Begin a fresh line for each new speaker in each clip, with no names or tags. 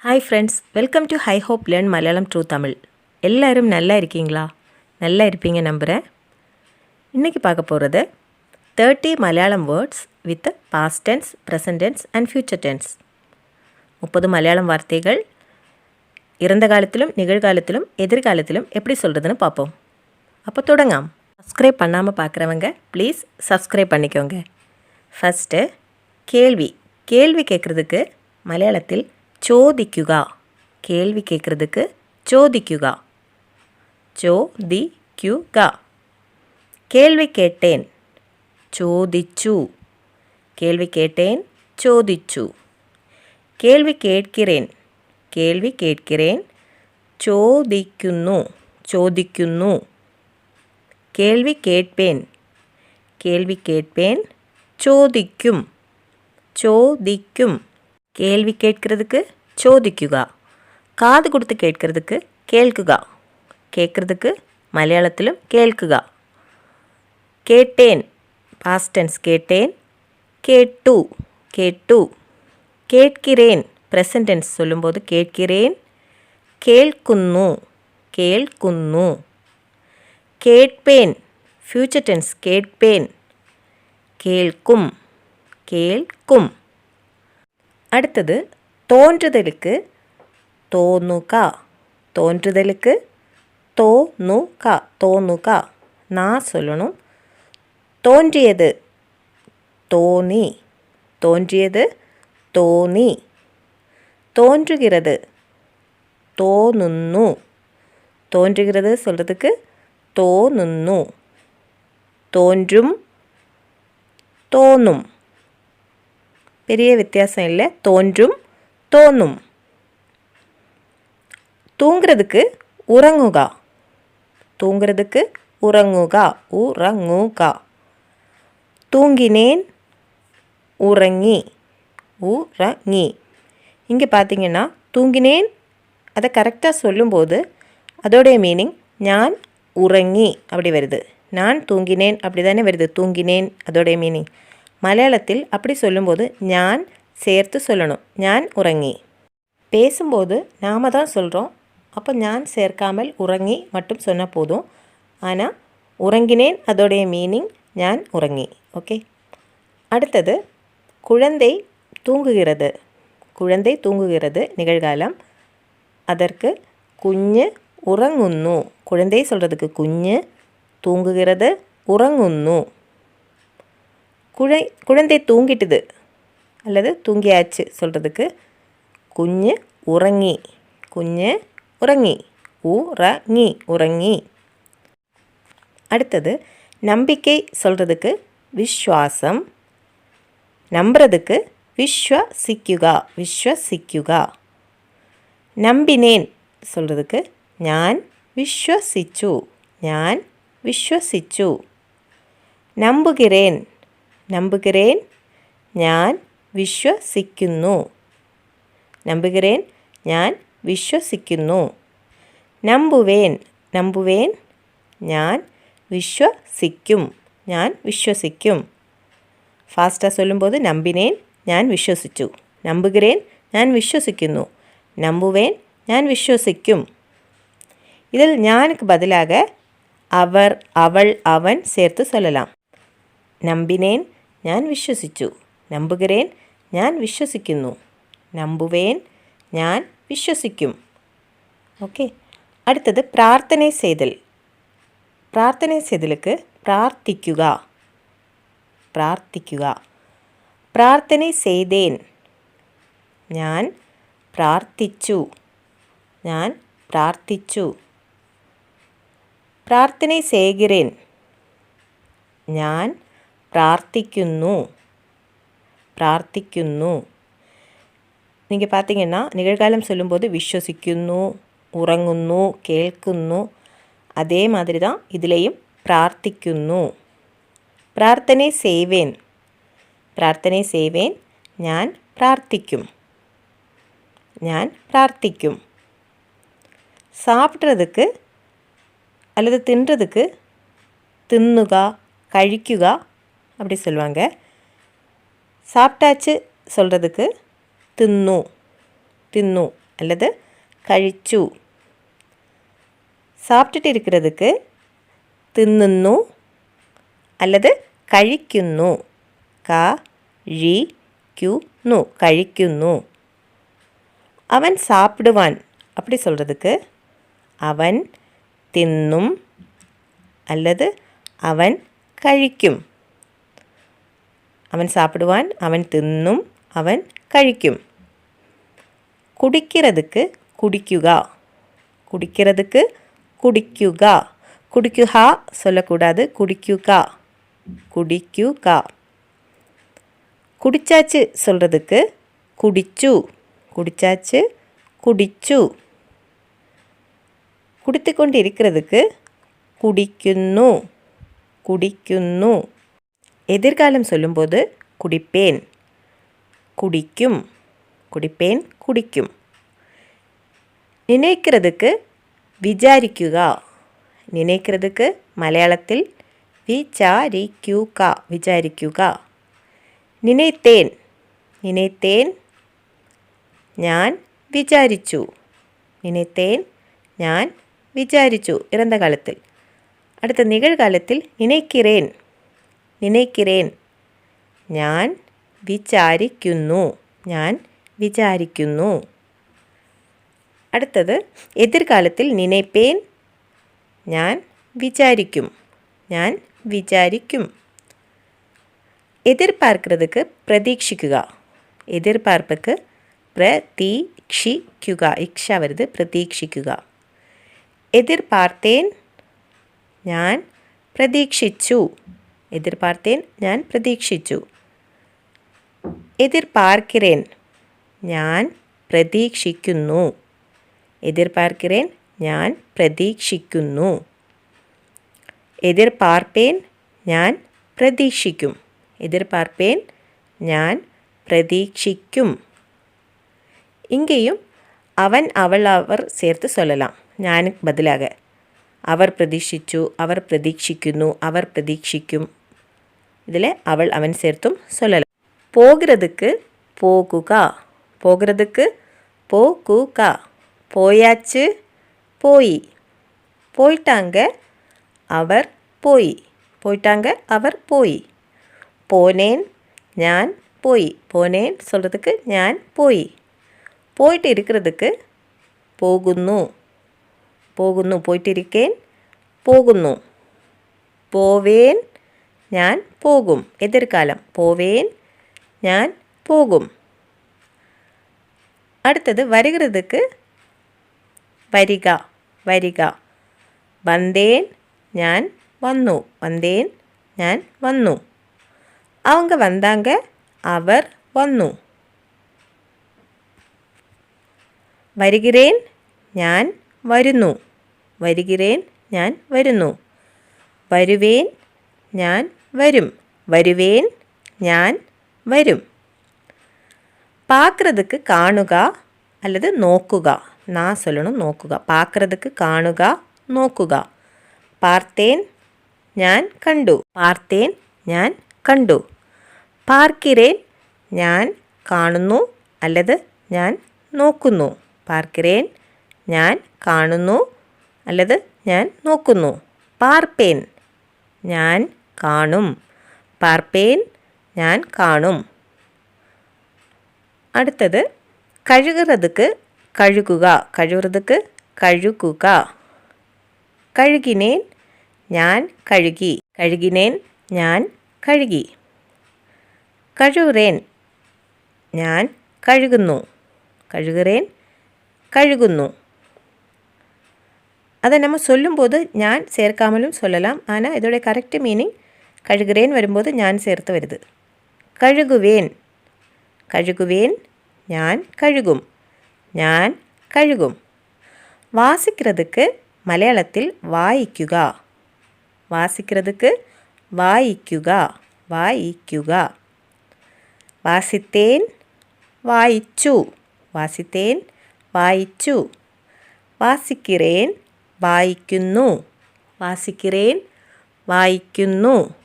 Hi friends, welcome to high hope learn Malayalam true Tamil. எல்லோரும் நல்லா இருக்கீங்களா? நல்லா இருப்பீங்க நம்புகிறேன். இன்றைக்கி பார்க்க போகிறது 30 Malayalam words with past tense, present tense and future tense. 30 Malayalam வார்த்தைகள் இறந்த காலத்திலும் நிகழ்காலத்திலும் எதிர்காலத்திலும் எப்படி சொல்கிறதுன்னு பார்ப்போம். அப்போ தொடங்காம். சப்ஸ்கிரைப் பண்ணாமல் பார்க்குறவங்க ப்ளீஸ் சப்ஸ்கிரைப் பண்ணிக்கோங்க. ஃபஸ்ட்டு கேள்வி கேட்குறதுக்கு மலையாளத்தில் ചോദിക്കുക. கேள்வி கேட்குறதுக்கு ചോദിക്കുക. கேள்வி கேட்டேன், ചോദിച്ചു. கேள்வி கேட்டேன், ചോദിച്ചു. கேள்வி கேட்கிறேன், ചോദിക്കുന്നു. கேள்வி கேட்பேன், ചോദിക്കും. கேள்வி கேட்கிறதுக்கு ചോദിക്കുക. காது கொடுத்து கேட்கிறதுக்கு கேൾക്കുക. கேட்குறதுக்கு மலையாளத்திலும் கேൾക്കുക. கேட்டேன், பாஸ்ட் டென்ஸ் கேட்டேன், கேட்டு. கேட்கிறேன், ப்ரெசன்ட் டென்ஸ் சொல்லும்போது கேட்கிறேன், கேൾക്കുന്നു. கேட்பேன், ஃப்யூச்சர் டென்ஸ் கேட்பேன், கேൾக்கும். அடுத்தது தோன்றுதலுக்கு தோன்றுதலுக்கு தோணுக. நான் சொல்லணும். தோன்றியது தோணி. தோன்றுகிறது தோணுന്നു. தோன்றுகிறது சொல்கிறதுக்கு தோணுന്നു. தோன்றும் தோணும். பெரிய வித்தியாசம் இல்லை. தோன்றும் தோணும். தூங்குறதுக்கு உறங்குக. தூங்கினேன், உறங்கி. இங்கே பார்த்தீங்கன்னா தூங்கினேன் அதை கரெக்டாக சொல்லும்போது அதோடைய மீனிங் ஞான் உறங்கி அப்படி வருது. நான் தூங்கினேன் அப்படி தானே வருது. தூங்கினேன் அதோடைய மீனிங். மலையாளத்தில் அப்படி சொல்லும்போது ஞான் சேர்த்து சொல்லணும். ஞான் உறங்கி. பேசும்போது நாம் தான் சொல்கிறோம். அப்போ ஞான் சேர்க்காமல் உறங்கி மட்டும் சொன்னால் போதும். ஆனால் உறங்கினேன் அதோடைய மீனிங் ஞான் உறங்கி. ஓகே. அடுத்தது குழந்தை தூங்குகிறது நிகழ்காலம். அதற்கு குஞ்சு உறங்குന്നു. குழந்தை சொல்கிறதுக்கு குஞ்சு, தூங்குகிறது உறங்குന്നു. குழந்தை தூங்கிட்டுது அல்லது தூங்கியாச்சு சொல்கிறதுக்கு குஞ்சு உறங்கி. உறங்கி. அடுத்தது நம்பிக்கை சொல்கிறதுக்கு விஸ்வாசம். நம்புறதுக்கு விஸ்வசிக்குக. நம்பினேன் சொல்கிறதுக்கு ஞான் விஸ்வசிச்சு. நம்புகிறேன், ഞാൻ വിശ്വസിക്കുന്നു. നമ്പുവേൻ, ഞാൻ വിശ്വസിക്കും. ഫാസ്റ്റാக சொல்லும்போது நம்பினேன், ഞാൻ വിശ്വസിച്ചു. நம்புகிறேன், ഞാൻ വിശ്വസിക്കുന്നു. நம்புவேன், ഞാൻ വിശ്വസിക്കും. இதில் ஞானுக்கு பதிலாக அவர், அவள், அவன் சேர்த்து சொல்லலாம். നമ്പിനേൻ, ഞാൻ വിശ്വസിച്ചു. നമ്പുகிறேன், ഞാൻ വിശ്വസിക്കുന്നു. നമ്പുവേൻ, ഞാൻ വിശ്വസിക്കും. ஓகே. அடுத்தது பிரார்த்தனை செய்தலுக்கு பிரார்த்திக்குக. பிரார்த்தனை செய்தேன், ഞാൻ പ്രാർത്ഥിച്ചു. பிரார்த்தனை செய்கிறேன், ഞാൻ പ്രാർത്ഥിക്കുന്നു. நீங்கள் பார்த்தீங்கன்னா நிகழ்காலம் சொல்லும்போது விஸ்வசிക്കുന്നു, உறங்குന്നു, கேட்குന്നു. அதே மாதிரி தான் இதிலேயும் பிரார்த்திക്കുന്നു. பிரார்த்தனை செய்வேன், ഞാൻ പ്രാർത്ഥിക്കും. சாப்பிட்றதுக்கு அல்லது தின்றதுக்கு தின்னுக, கழிக்குக அப்படி சொல்லுவாங்க. சாப்பிட்டாச்சு சொல்கிறதுக்கு தின்னு. அல்லது കഴിച്ചു. சாப்பிட்டுட்டு இருக்கிறதுக்கு തിന്നുന്നു அல்லது കഴിക്കുന്നു. കഴിക്കുന്നു കഴിക്കുന്നു. அவன் சாப்பிடுவான் அப்படி சொல்கிறதுக்கு அவன் തിന്നും அல்லது அவன் കഴിക്കും. அவன் சாப்பிடுவான், அவன் തിന്നും, அவன் കഴിക്കും. குடிக்கிறதுக்கு குடிக்குக. குடிக்கிறதுக்கு குடிக்குக. குடிக்குக சொல்லக்கூடாது, குடிக்குக. குடிக்குக. குடிச்சாச்சு சொல்கிறதுக்கு குடிச்சு. குடிச்சாச்சு குடிச்சு. குடித்து கொண்டு இருக்கிறதுக்கு குடிക്കുന്നു. குடிക്കുന്നു. எதிர்காலம் சொல்லும்போது குடிப்பேன், குடிக்கும். குடிப்பேன், குடிக்கும். நினைக்கிறதுக்கு விசாரிக்குக. நினைக்கிறதுக்கு மலையாளத்தில் விசாரிக்குக. விசாரிக்குக. நினைத்தேன். நினைத்தேன், ഞാൻ വിചാരിച്ചു. நினைத்தேன், ഞാൻ விசாரிச்சு இறந்த காலத்தில். அடுத்த நிகழ்காலத்தில் நினைக்கிறேன். நினைக்கிறேன், ഞാൻ വിചാരിക്കുന്നു. ഞാൻ വിചാരിക്കുന്നു. അടുത്തത് எதிர்காலத்தில் நினைப்பேன், ഞാൻ വിചാരിക്കും. ഞാൻ വിചാരിക്കും. எதிர்பார்க்கிறதுக்கு பிரதீட்சிக்குக. எதிர்பார்ப்புக்கு பிரதீட்சிக்குக. இக்ஷா வருது, பிரதீட்சிக்குக. எதிர்பார்த்தேன், ഞാൻ പ്രതീക്ഷിച്ചു. എതിർപാർത്തേൻ, ഞാൻ പ്രതീക്ഷിച്ചു. എതിർപാർக்கிறேன், ഞാൻ പ്രതീക്ഷിക്കുന്നു. എതിർപാർக்கிறேன், ഞാൻ പ്രതീക്ഷിക്കുന്നു. എതിർപാർப்பேன், ഞാൻ പ്രതീക്ഷിക്കും. எதிர்பார்ப்பேன், ഞാൻ പ്രതീക്ഷിക്കും. இங்கேயும் அவன் அவள் அவர் சேர்த்து சொல்லலாம். ஞானுக்கு பதிலாக அவர் பிரதீட்சிச்சு, அவர் பிரதீட்சிക്കുന്നു, அவர் பிரதீட்சிக்கும். இதில் அவள் அவன் சேர்த்தும் சொல்லலாம். போகிறதுக்கு போகுக. போகிறதுக்கு போகுக. போயாச்சு, போய். போயிட்டாங்க, அவர் போய். போயிட்டாங்க, அவர் போய். போனேன், ஞான் போய். போனேன் சொல்கிறதுக்கு ஞான் போய். போயிட்டு இருக்கிறதுக்கு പോകുന്നു. പോകുന്നു, പോയിട്ടിരിക്കേൻ, പോകുന്നു. പോവേൻ, ഞാൻ പോകും. എതിർകാലം പോവേൻ, ഞാൻ പോകും. அடுத்தது வருகிறதுக்கு വരിക. വരിക. வந்தேன், ഞാൻ വന്നു. വந்தேன், ഞാൻ വന്നു. அவங்க வந்தாங்க, அவர் വന്നു. வருகிறேன், ഞാൻ വരുന്നു. வருகிறேன், ഞാൻ വരുന്നു. വരുവേൻ, ഞാൻ വരും. വരുവേൻ, ഞാൻ വരും. பார்க்குறதுக்கு காணுக அல்லது நோக்குக. நான் சொல்லணும், நோக்குக. பார்க்குறதுக்கு காணுக, நோக்குக. பார்த்தேன், ഞാൻ കണ്ടു. பார்த்தேன், ഞാൻ കണ്ടു. பார்க்கிறேன், ഞാൻ കാണുന്നു அல்லது ഞാൻ നോക്കുന്നു. பார்க்கிறேன், ഞാൻ കാണുന്നു அல்லது ഞാൻ നോക്കുന്നു. பார்ப்பேൻ, ഞാൻ കാണും. பார்ப்பேன், ഞാൻ കാണും. அடுத்தது கழுகுறதுக்கு கழுகுக. கழுவுறதுக்கு கழுகுக. கழுகினேன், ഞാൻ കഴുകി. കഴുകിനേൻ, ഞാൻ കഴുകി. കഴുകുറേൻ, ഞാൻ കഴുകുന്നു. കഴുകുറേൻ, கழுகுന്നു. அதை நம்ம சொல்லும்போது ஞான் சேர்க்காமலும் சொல்லலாம். ஆனால் இதோடைய கரெக்ட் மீனிங் கழுகுறேன் வரும்போது ஞான் சேர்த்து வருது. கழுகுவேன். கழுகுவேன், ஞான் கழுகும். ஞான் கழுகும். வாசிக்கிறதுக்கு மலையாளத்தில் வாயிக்குக. வாசிக்கிறதுக்கு வாயிக்குக. வாயிக்குக. வாசித்தேன், வாயிச்சு. வாசித்தேன், വായിച്ചു. വാസിக்கிறேன், വായിക്കുന്നു. വാസിக்கிறேன், വായിക്കുന്നു.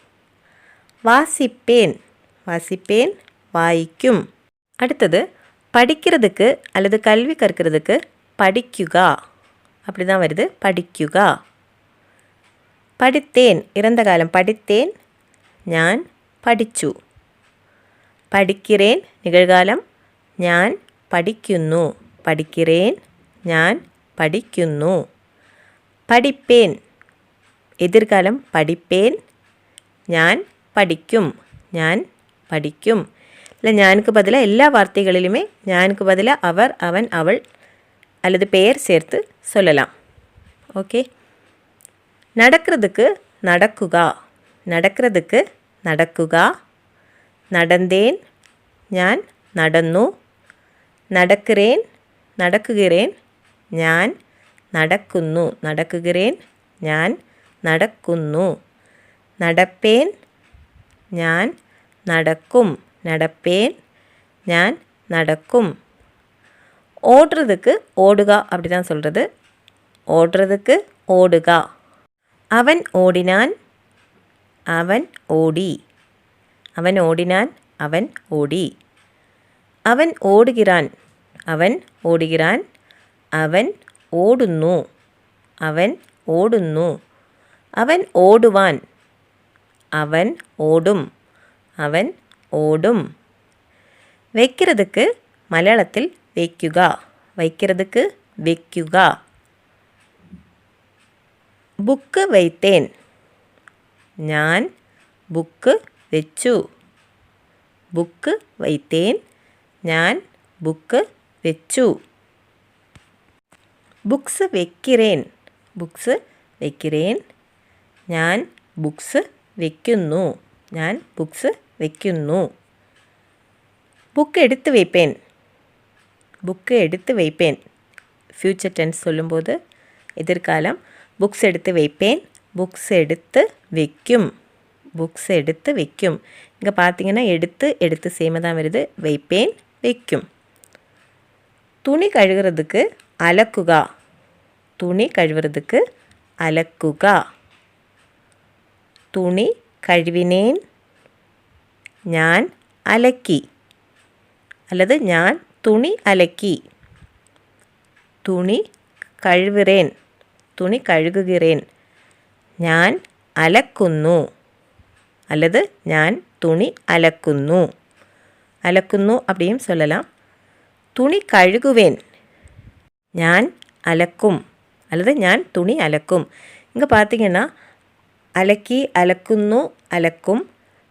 வாசிப்பேன். வாசிப்பேன், வாയിக்கும். அடுத்தது படிக்கிறதுக்கு அல்லது கல்வி கற்கிறதுக்கு படிக்குக அப்படி தான் வருது, படிக்குக. പഠിத்தேன் இறந்த காலம், പഠിத்தேன் ഞാൻ പഠിച്ചു. പഠിக்கிறேன் நிகழ்காலம், ഞാൻ പഠിക്കുന്നു. പഠിக்கிறேன் ഞാൻ പഠിക്കുന്നു. പഠിப்பேன் எதிர்காலம், പഠിப்பேன் ഞാൻ പഠിക്കും. ഞാൻ പഠിക്കും. இல்லை ஞானுக்கு பதிலாக எல்லா வார்த்தைகளிலுமே ஞானுக்கு பதிலாக அவர், அவன், அவள் அல்லது பெயர் சேர்த்து சொல்லலாம். ஓகே. நடக்கிறதுக்கு நடக்குக, நடக்கிறதுக்கு நடக்குக. நடந்தேன் ഞാൻ നടന്നു. നടக்கிறேன் നടക്കുകേൻ ഞാൻ നടക്കുന്നു. നടക്കുകേൻ ഞാൻ നടക്കുന്നു. നടப்பேன் ഞാൻ നടക്കും. நடப்பேன் ഞാൻ நடக்கும். ஓடுறதுக்கு ஓடுக அப்படி தான் சொல்கிறது. ஓடுறதுக்கு ஓடுக. அவன் ஓடினான் அவன் ஓடி. அவன் ஓடினான் அவன் ஓடி. അവൻ ഓടുகிறாൻ അവൻ ഓടുகிறாൻ. അവൻ ഓടുന്നു അവൻ ഓടുന്നു. അവൻ ഓടുവാൻ അവൻ ഓടും അവൻ ഓടും. வைக்கிறதுக்கு மலையாளத்தில் வைக்குக. வைக்கிறதுக்கு வைக்குக. ബുക്ക് வைத்தேன் ഞാൻ ബുക്ക് വെച്ചു. ബുക്ക് வைத்தேன் ഞാൻ ബുക്ക് വെച്ചു. ബുക്സ് வைக்கிறேன் ബുക്സ് வைக்கிறேன் ഞാൻ ബുക്സ് வைക്കുന്നു. ഞാൻ ബുക്സ് வைക്കുന്നു. புக்கு எடுத்து வைப்பேன் புக்கு எடுத்து வைப்பேன். ஃப்யூச்சர் டென்ஸ் சொல்லும்போது எதிர்காலம். புக்ஸ் எடுத்து வைப்பேன் புக்ஸ் எடுத்து வைக்கும். புக்ஸ் எடுத்து வைக்கும். இங்கே பார்த்தீங்கன்னா எடுத்து எடுத்து சேம தான் வருது. வைப்பேன் வைக்கும். துணி கழுவுறதுக்கு அலக்குக. துணி கழுவுறதுக்கு அலக்குக. துணி கழுவினேன் ഞാൻ അലക്കി அல்லது ഞാൻ തുണി അലക്കി. തുണി കഴുകുகிறேன் തുണി കഴുകുகிறேன். ഞാൻ അലക്കുന്നു அல்லது ഞാൻ തുണി അലക്കുന്നു. അലക്കുന്നു அப்படியும் சொல்லலாம். துணி கழுகுவேன் ഞാൻ അലക്കും அல்லது ഞാൻ തുണി അലക്കും. இங்கே பார்த்தீங்கன்னா அலக்கி அலக்குന്നു அலக்கும்.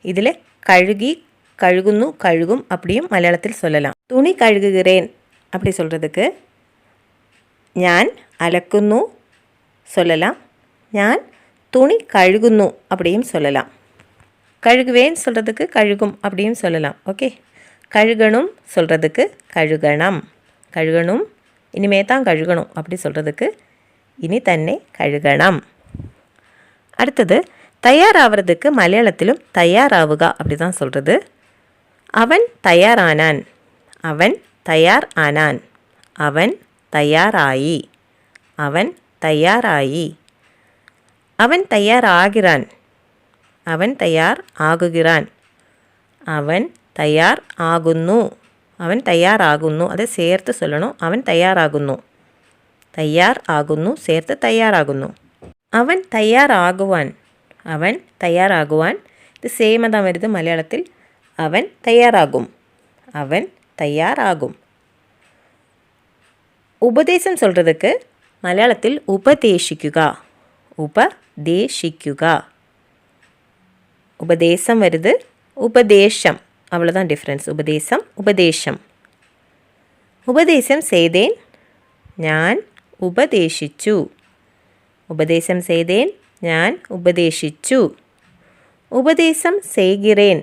இதில் கழுகி கழுகுന്നു கழுகும் அப்படியும் மலையாளத்தில் சொல்லலாம். துணி கழுகுகிறேன் அப்படி சொல்கிறதுக்கு ഞാൻ അലക്കുന്നു சொல்லலாம். ഞാൻ துணி கழுகுന്നു அப்படியும் சொல்லலாம். கழுகுவேன் சொல்கிறதுக்கு கழுகும் அப்படியும் சொல்லலாம். ஓகே. கழுகணும் சொல்கிறதுக்கு கழுகണം. கழுகணும் இனிமே தான் கழுகணும் அப்படி சொல்கிறதுக்கு இனி தன்னை கழுகണം. அடுத்தது தயாராகிறதுக்கு மலையாளத்திலும் தயாராவுக அப்படி தான் சொல்கிறது. அவன் தயாரானான் அவன் தயார் ஆனான். அவன் தயாராயி அவன் தயாராயி. அவன் தயாராகிறான் அவன் தயார் ஆகுகிறான். அவன் தயார் ஆகுന്നു അവൻ തയ്യാറാകുന്നു. അത് ചേർത്ത് சொல்லணும். അവൻ തയ്യാറാകുന്നു തയ്യാർ ആകുന്നു ചേർത്ത് തയ്യാറാകുന്നു. അവൻ തയ്യാറാകുവാൻ അവൻ തയ്യാറാകുവാൻ. ഇത് സെയിം தான் வருது മലയാളത്തിൽ. അവൻ തയ്യാറാകും അവൻ തയ്യാറാകും. ഉപദേശം சொல்கிறதுக்கு மலையாளத்தில் உபதேசிக்குக உபதேசிக்குக. உபதேசம் வருது உபதேசம் அவ்வளோதான் டிஃப்ரென்ஸ். உபதேசம் உபதேசம். உபதேசம் செய்தேன் ഞാൻ ഉപദേശിച്ചു. ഉപദേശം ചെയ്തேன் ഞാൻ ഉപദേശിച്ചു. ഉപദേശം செய்கிறேன்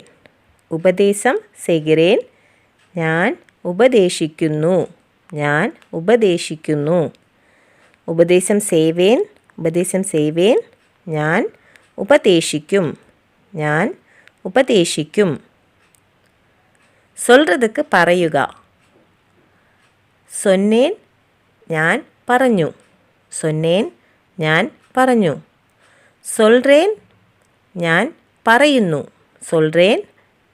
ഉപദേശം செய்கிறேன் ഞാൻ ഉപദേശിക്കുന്നു. ഞാൻ ഉപദേശിക്കുന്നു. ഉപദേശം செய்வேன் ഉപദേശം செய்வேன் ഞാൻ ഉപദേശിക്കും. ഞാൻ ഉപദേശിക്കും. சொல்கிறதுக்கு പറയുക. சொன்னேன் ഞാൻ പറഞ്ഞു. சொன்னேன் ഞാൻ പറഞ്ഞു. சொல்றேன் ഞാൻ പറയുന്നു. சொல்றேன்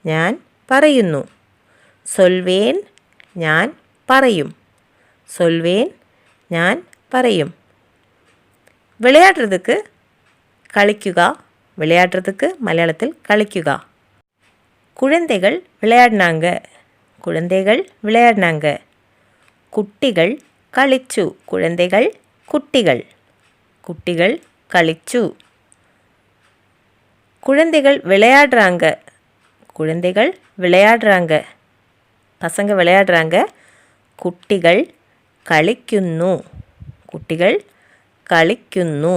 ഞാൻ പറയുന്നു. சொல்வேன் ഞാൻ പറയും. சொல்வேன் ഞാൻ പറയും. விளையாடுறதுக்கு കളിക്കുക. விளையாடுறதுக்கு மலையாளத்தில் കളിക്കുക. குழந்தைகள் விளையாடினாங்க. குழந்தைகள் விளையாடினாங்க. குட்டிகள் കളിച്ചു. குழந்தைகள் குட்டிகள். குட்டிகள் களிச்சு. குழந்தைகள் விளையாடுறாங்க. குழந்தைகள் விளையாடுறாங்க. பசங்க விளையாடுறாங்க. குட்டிகள் കളിക്കുന്നു. குட்டிகள் களிക്കുന്നു.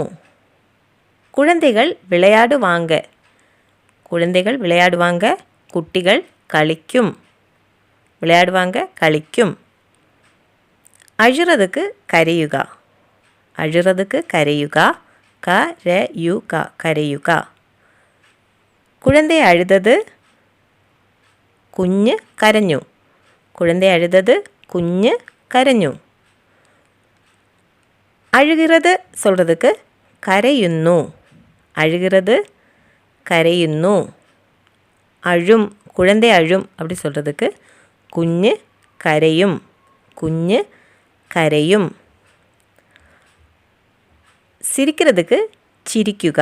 குழந்தைகள் விளையாடுவாங்க. குழந்தைகள் விளையாடுவாங்க. குட்டிகள் களிக்கும். விளையாடுவாங்க களிக்கும். அழுறதுக்கு கரையுക. அழுறதுக்கு கரையுക. கரையுക கரையுക. குழந்தை அழுதது. കുഞ്ഞ് കരഞ്ഞു. കുഴந்தை அழுதது. കുഞ്ഞ് കരഞ്ഞു. அழுகிறது சொல்கிறதுக்கு கரையுന്നു. அழுகிறது கரையுന്നു. அழும் குழந்தை அழும் அப்படி சொல்கிறதுக்கு കുഞ്ഞ് കരയും. കുഞ്ഞ് കരയും. சிரிக்கிறதுக்கு சிரிക്കുക.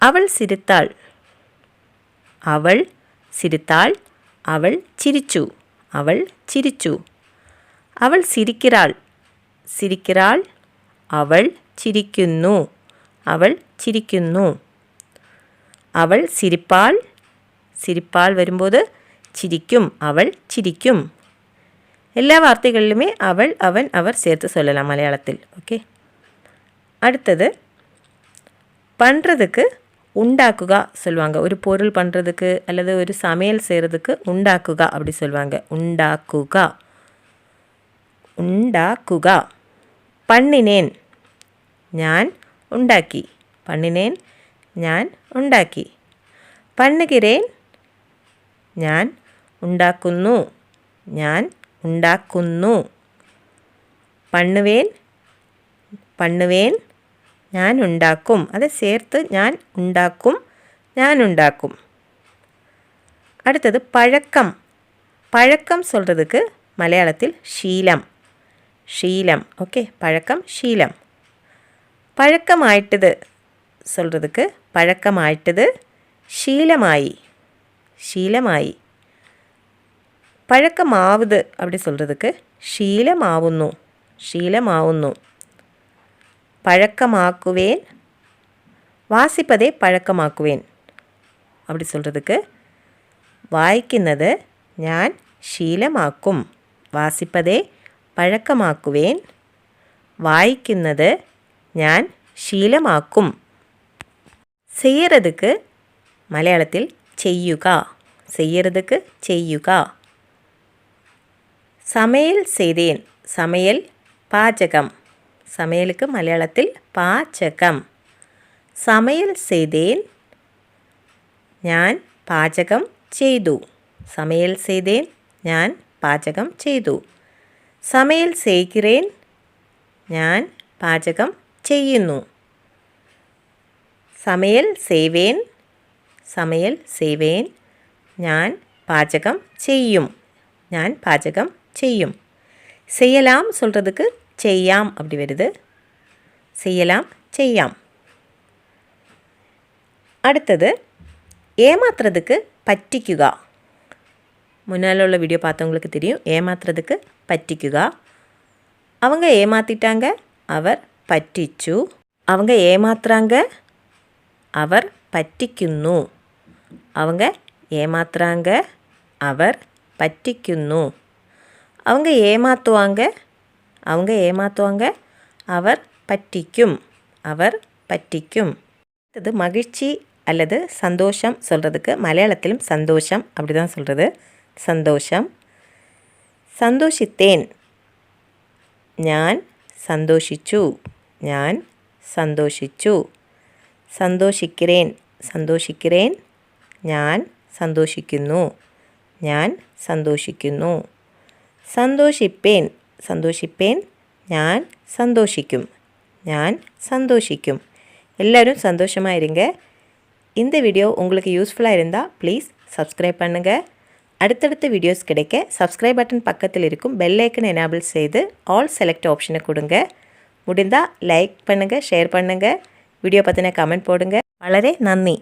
அவள் சிரித்தாள். அவள் சிரித்தாள். அவள் சிரிച്ചു. அவள் சிரிച്ചു. அவள் சிரிக்கிறாள். சிரிக்கிறாள். അവൾ ചിരിക്കുന്നു. അവൾ ചിരിക്കുന്നു. അവൾ சிரிப்பாள். சிரிப்பாள் வரும்போது ചിരിക്കും. അവൾ ചിരിക്കും. எல்லா வார்த்தைகளிலுமே அவள் அவன் அவர் சேர்த்து சொல்லலாம் மலையாளத்தில். ஓகே. அடுத்தது பண்ணுறதுக்கு உண்டாக்குக சொல்லுவாங்க. ஒரு பொருள் பண்ணுறதுக்கு அல்லது ஒரு சமையல் செய்கிறதுக்கு உண்டாக்குக அப்படி சொல்லுவாங்க. உண்டாக்குக. உண்டாக்குக. பண்ணினேன். ഞാൻ ഉണ്ടാക്കി. பண்ணினேன் ഞാൻ ഉണ്ടാക്കി. பண்ணுகிறேன். ഞാൻ ഉണ്ടാക്കുന്നു. ഞാൻ ഉണ്ടാക്കുന്നു. பண்ணுவேன். பண்ணுவேൻ ഞാൻ ഉണ്ടാക്കും. അത് ചേർത്ത് ഞാൻ ഉണ്ടാക്കും. ഞാൻ ഉണ്ടാക്കും. அடுத்தது பழக்கம். பழக்கம் சொல்கிறதுக்கு மலையாளத்தில் ஷீலம். ஷீலம். ஓகே. பழக்கம் ஷீலம். பழக்கமாயிட்டது சொல்கிறதுக்கு பழக்கமாயிட்டது ஷீலமாயி. ஷீலமாயி. பழக்கமாவுது அப்படி சொல்கிறதுக்கு ஷீலமாவுന്നു. ஷீலமாவுന്നു. பழக்கமாக்குவேன். வாசிப்பதை பழக்கமாக்குவேன் அப்படி சொல்கிறதுக்கு வாയിക്കുന്നത് ഞാൻ ശീലമാക്കും. വാസിപ്പതേ പഴക്കമാക്കുവേൻ. വായിക്കുന്നത് ഞാൻ ശീലമാക്കും. செய்யறதுக்கு மலையாளத்தில் ചെയ്യുക. செய்யறதுக்கு ചെയ്യുക. சமையல் செய்தேன். சமையல் பாச்சகம். சமையலுக்கு மலையாளத்தில் பாச்சகம். சமையல் செய்தேன். ഞാൻ പാചകം ചെയ്തു. சமையல் செய்தேன். ഞാൻ പാചകം ചെയ്തു. சமையல் செய்கிறேன். ഞാൻ പാചകം ചെയ്യുന്നു. சமையல் செய்வேன். சமையல் செய்வேன். ഞാൻ പാചകം ചെയ്യും. ഞാൻ പാചകം ചെയ്യും. செய்யலாம் சொல்கிறதுக்கு செய்யாம் அப்படி வருது. செய்யலாம் செய்யாம். அடுத்தது ஏமாத்துறதுக்கு பറ്റിക്കുക. முன்னால் உள்ள வீடியோ பார்த்தவங்களுக்கு தெரியும். ஏமாத்துறதுக்கு பറ്റിക്കുക. அவங்க ஏமாத்திட்டாங்க. அவர் பറ്റിച്ചു. அவங்க ஏமாத்துறாங்க. அவர் பറ്റിക്കുന്നു. அவங்க ஏமாத்துறாங்க. அவர் பറ്റിക്കുന്നു. அவங்க ஏமாத்துவாங்க. அவங்க ஏமாத்துவாங்க. அவர் பറ്റിக்கும். அவர் பറ്റിக்கும். இது மகிழ்ச்சி அல்லது சந்தோஷம் சொல்கிறதுக்கு மலையாளத்திலும் சந்தோஷம் அப்படி தான் சொல்கிறது. சந்தோஷம். சந்தோஷித்தேன். ഞാൻ സന്തോഷിച്ചു. ഞാൻ സന്തോഷിച്ചു. സന്തോഷിக்கிறேൻ. സന്തോഷിக்கிறேൻ. ഞാൻ സന്തോഷിക്കുന്നു. ഞാൻ സന്തോഷിക്കുന്നു. സന്തോഷിപ്പേൻ. സന്തോഷിപ്പേൻ. ഞാൻ സന്തോഷിക്കും. ഞാൻ சந்தோஷிக்கும். எல்லோரும் சந்தோஷமாக இருங்க. இந்த வீடியோ உங்களுக்கு யூஸ்ஃபுல்லாக இருந்தால் ப்ளீஸ் சப்ஸ்கிரைப் பண்ணுங்கள். அடுத்தடுத்த வீடியோஸ் கிடைக்க சப்ஸ்கிரைப் பட்டன் பக்கத்தில் இருக்கும் பெல் ஐக்கன் எனேபிள் செய்து ஆல் செலக்ட் ஆப்ஷனை கொடுங்க. முடிந்தால் லைக் பண்ணுங்கள், ஷேர் பண்ணுங்கள், வீடியோ பற்றின கமெண்ட் போடுங்க. വളരെ നന്ദി.